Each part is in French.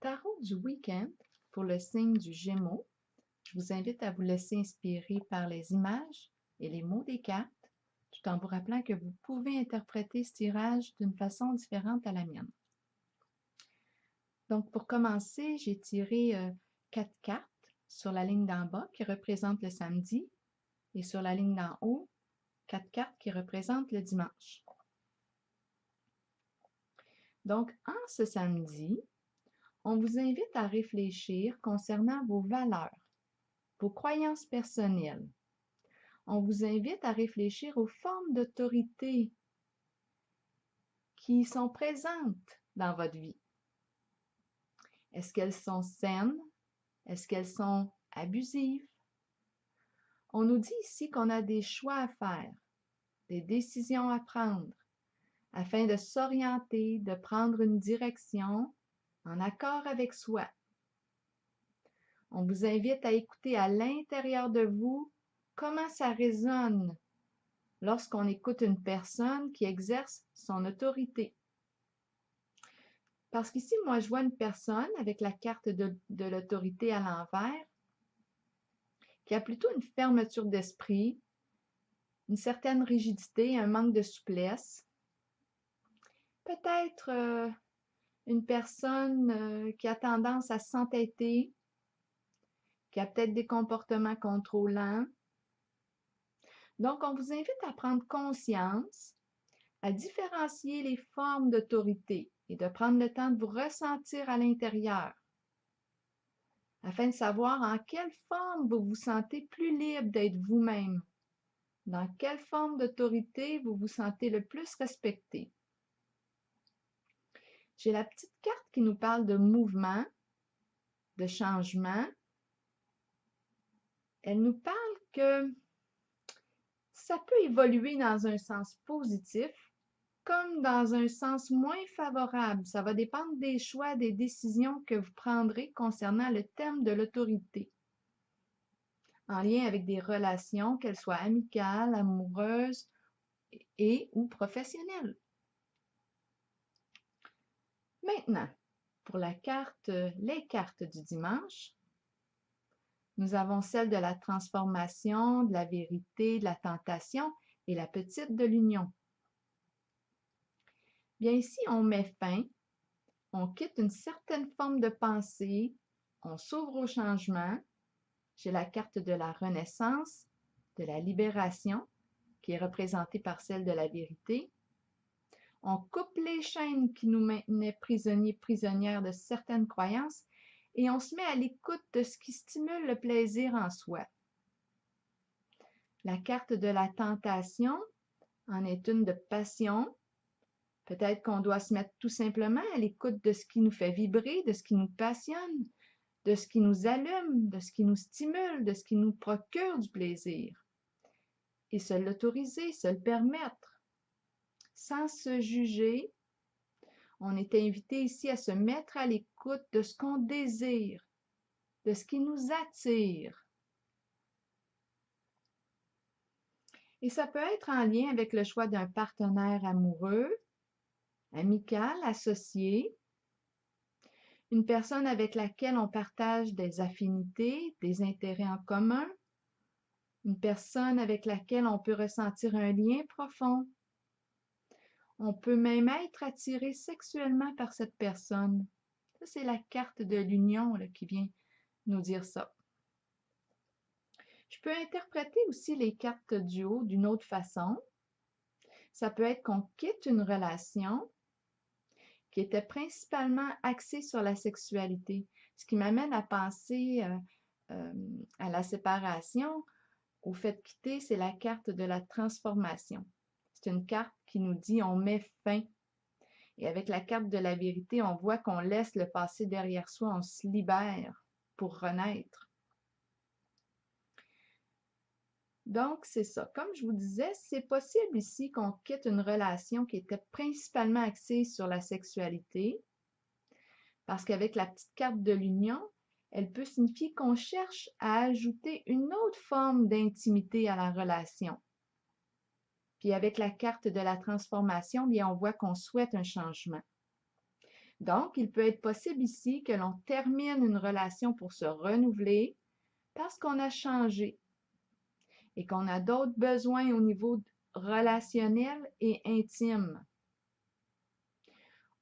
Tarot du week-end pour le signe du Gémeaux. Je vous invite à vous laisser inspirer par les images et les mots des cartes, tout en vous rappelant que vous pouvez interpréter ce tirage d'une façon différente à la mienne. Donc, pour commencer, j'ai tiré 4 cartes sur la ligne d'en bas qui représente le samedi et sur la ligne d'en haut, 4 cartes qui représentent le dimanche. Donc, en ce samedi, on vous invite à réfléchir concernant vos valeurs, vos croyances personnelles. On vous invite à réfléchir aux formes d'autorité qui sont présentes dans votre vie. Est-ce qu'elles sont saines? Est-ce qu'elles sont abusives? On nous dit ici qu'on a des choix à faire, des décisions à prendre, afin de s'orienter, de prendre une direction en accord avec soi. On vous invite à écouter à l'intérieur de vous comment ça résonne lorsqu'on écoute une personne qui exerce son autorité. Parce qu'ici, moi, je vois une personne avec la carte de l'autorité à l'envers qui a plutôt une fermeture d'esprit, une certaine rigidité, un manque de souplesse. Peut-être une personne qui a tendance à s'entêter, qui a peut-être des comportements contrôlants. Donc, on vous invite à prendre conscience, à différencier les formes d'autorité et de prendre le temps de vous ressentir à l'intérieur, afin de savoir en quelle forme vous vous sentez plus libre d'être vous-même, dans quelle forme d'autorité vous vous sentez le plus respecté. J'ai la petite carte qui nous parle de mouvement, de changement. Elle nous parle que ça peut évoluer dans un sens positif, comme dans un sens moins favorable. Ça va dépendre des choix, des décisions que vous prendrez concernant le thème de l'autorité, en lien avec des relations, qu'elles soient amicales, amoureuses et ou professionnelles. Maintenant, pour les cartes du dimanche, nous avons celle de la transformation, de la vérité, de la tentation et la petite de l'union. Bien ici, on met fin, on quitte une certaine forme de pensée, on s'ouvre au changement. J'ai la carte de la renaissance, de la libération, qui est représentée par celle de la vérité. On coupe les chaînes qui nous maintenaient prisonniers, prisonnières de certaines croyances et on se met à l'écoute de ce qui stimule le plaisir en soi. La carte de la tentation en est une de passion. Peut-être qu'on doit se mettre tout simplement à l'écoute de ce qui nous fait vibrer, de ce qui nous passionne, de ce qui nous allume, de ce qui nous stimule, de ce qui nous procure du plaisir. Et se l'autoriser, se le permettre. Sans se juger, on est invité ici à se mettre à l'écoute de ce qu'on désire, de ce qui nous attire. Et ça peut être en lien avec le choix d'un partenaire amoureux, amical, associé, une personne avec laquelle on partage des affinités, des intérêts en commun, une personne avec laquelle on peut ressentir un lien profond. On peut même être attiré sexuellement par cette personne. Ça, c'est la carte de l'union qui vient nous dire ça. Je peux interpréter aussi les cartes du haut d'une autre façon. Ça peut être qu'on quitte une relation qui était principalement axée sur la sexualité, ce qui m'amène à penser à la séparation. Au fait de quitter, c'est la carte de la transformation. C'est une carte qui nous dit on met fin. Et avec la carte de la vérité, on voit qu'on laisse le passé derrière soi, on se libère pour renaître. Donc, c'est ça. Comme je vous disais, c'est possible ici qu'on quitte une relation qui était principalement axée sur la sexualité, parce qu'avec la petite carte de l'union, elle peut signifier qu'on cherche à ajouter une autre forme d'intimité à la relation. Puis avec la carte de la transformation, bien, on voit qu'on souhaite un changement. Donc, il peut être possible ici que l'on termine une relation pour se renouveler parce qu'on a changé et qu'on a d'autres besoins au niveau relationnel et intime.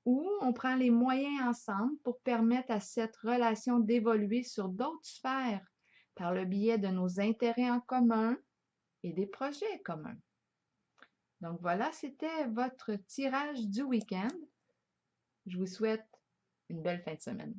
Ou on prend les moyens ensemble pour permettre à cette relation d'évoluer sur d'autres sphères par le biais de nos intérêts en commun et des projets communs. Donc voilà, c'était votre tirage du week-end. Je vous souhaite une belle fin de semaine.